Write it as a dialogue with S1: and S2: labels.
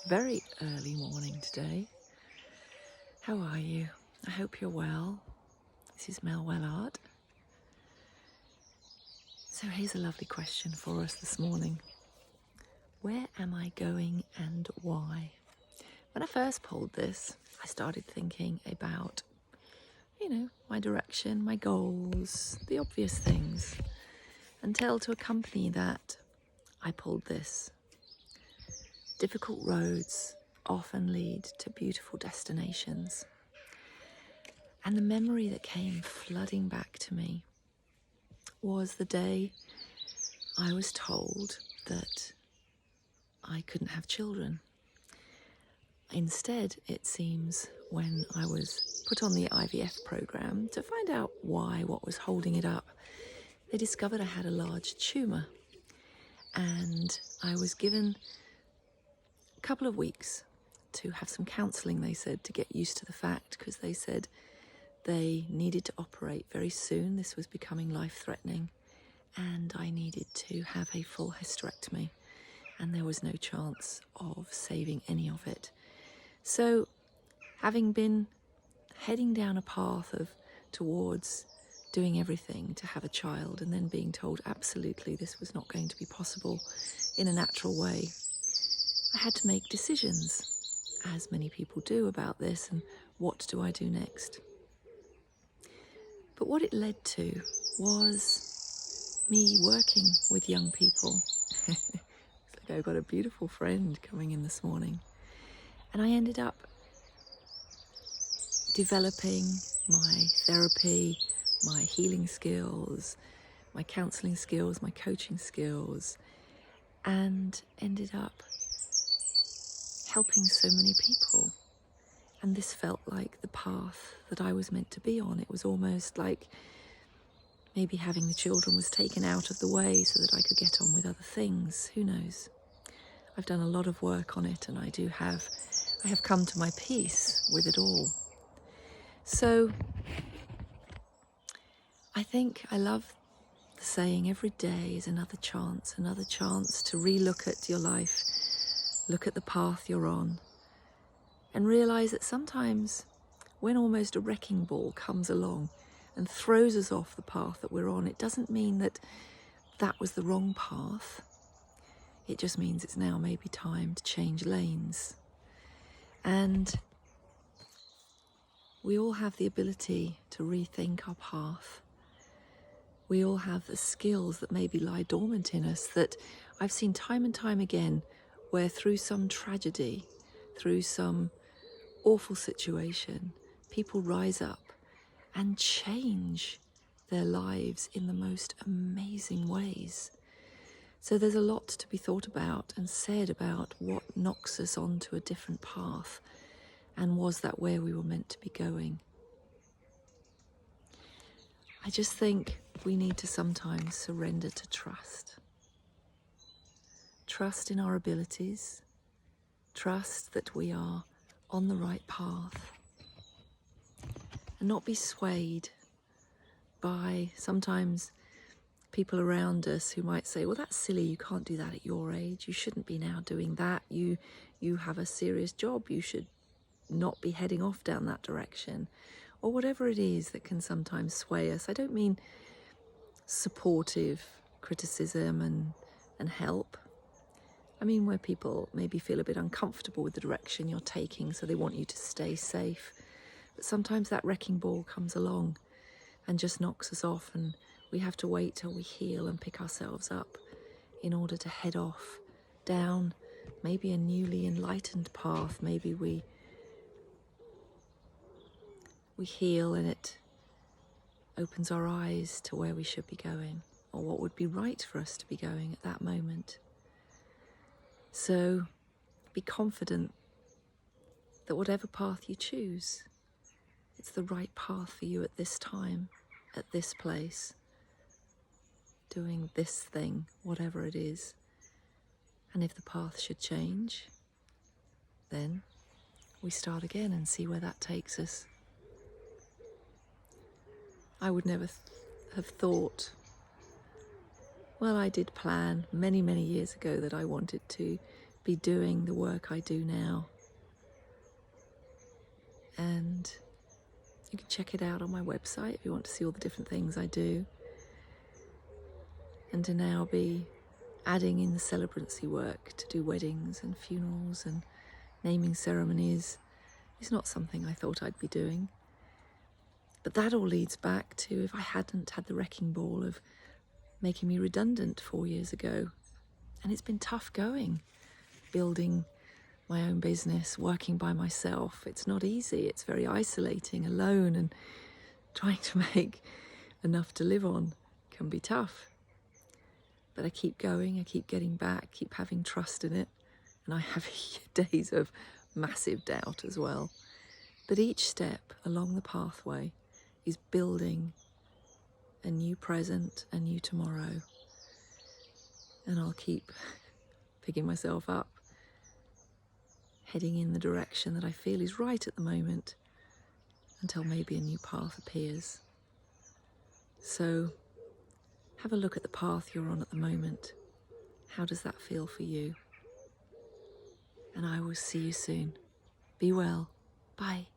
S1: Very early morning today. How are you? I hope you're well. This is Mel Wellard. So here's a lovely question for us this morning. Where am I going and why? When I first pulled this, I started thinking about, my direction, my goals, the obvious things, until to accompany that, I pulled this. Difficult roads often lead to beautiful destinations. And the memory that came flooding back to me was the day I was told that I couldn't have children. Instead, it seems, when I was put on the IVF program to find out why, what was holding it up, they discovered I had a large tumour. And I was given a couple of weeks to have some counselling, they said, to get used to the fact, because they said they needed to operate very soon. This was becoming life-threatening, and I needed to have a full hysterectomy, and there was no chance of saving any of it. So, having been heading down a path towards doing everything to have a child, and then being told absolutely this was not going to be possible in a natural way, I had to make decisions, as many people do, about this, and what do I do next? But what it led to was me working with young people. It's like I've got a beautiful friend coming in this morning. And I ended up developing my therapy, my healing skills, my counselling skills, my coaching skills, and ended up helping so many people. And this felt like the path that I was meant to be on. It was almost like maybe having the children was taken out of the way so that I could get on with other things. Who knows? I've done a lot of work on it, and I have come to my peace with it all. So I think I love the saying, every day is another chance to relook at your life, look at the path you're on, and realize that sometimes when almost a wrecking ball comes along and throws us off the path that we're on, it doesn't mean that that was the wrong path. It just means it's now maybe time to change lanes. And we all have the ability to rethink our path. We all have the skills that maybe lie dormant in us that I've seen time and time again, where through some tragedy, through some awful situation, people rise up and change their lives in the most amazing ways. So there's a lot to be thought about and said about what knocks us onto a different path, and was that where we were meant to be going? I just think we need to sometimes surrender to trust. Trust in our abilities, trust that we are on the right path, and not be swayed by sometimes people around us who might say, well, that's silly, you can't do that at your age, you shouldn't be now doing that, you have a serious job, you should not be heading off down that direction, or whatever it is that can sometimes sway us. I don't mean supportive criticism and help. I mean where people maybe feel a bit uncomfortable with the direction you're taking, so they want you to stay safe. But sometimes that wrecking ball comes along and just knocks us off, and we have to wait till we heal and pick ourselves up in order to head off down maybe a newly enlightened path. Maybe we heal and it opens our eyes to where we should be going, or what would be right for us to be going at that moment. So be confident that whatever path you choose, it's the right path for you at this time, at this place, doing this thing, whatever it is. And if the path should change, then we start again and see where that takes us. I would never have thought, well, I did plan many, many years ago that I wanted to be doing the work I do now. And you can check it out on my website if you want to see all the different things I do. And to now be adding in the celebrancy work to do weddings and funerals and naming ceremonies is not something I thought I'd be doing. But that all leads back to if I hadn't had the wrecking ball of making me redundant 4 years ago. And it's been tough going, building my own business, working by myself. It's not easy. It's very isolating, alone, and trying to make enough to live on can be tough. But I keep going, I keep getting back, keep having trust in it. And I have days of massive doubt as well. But each step along the pathway is building a new present, a new tomorrow. And I'll keep picking myself up, heading in the direction that I feel is right at the moment until maybe a new path appears. So have a look at the path you're on at the moment. How does that feel for you? And I will see you soon. Be well. Bye.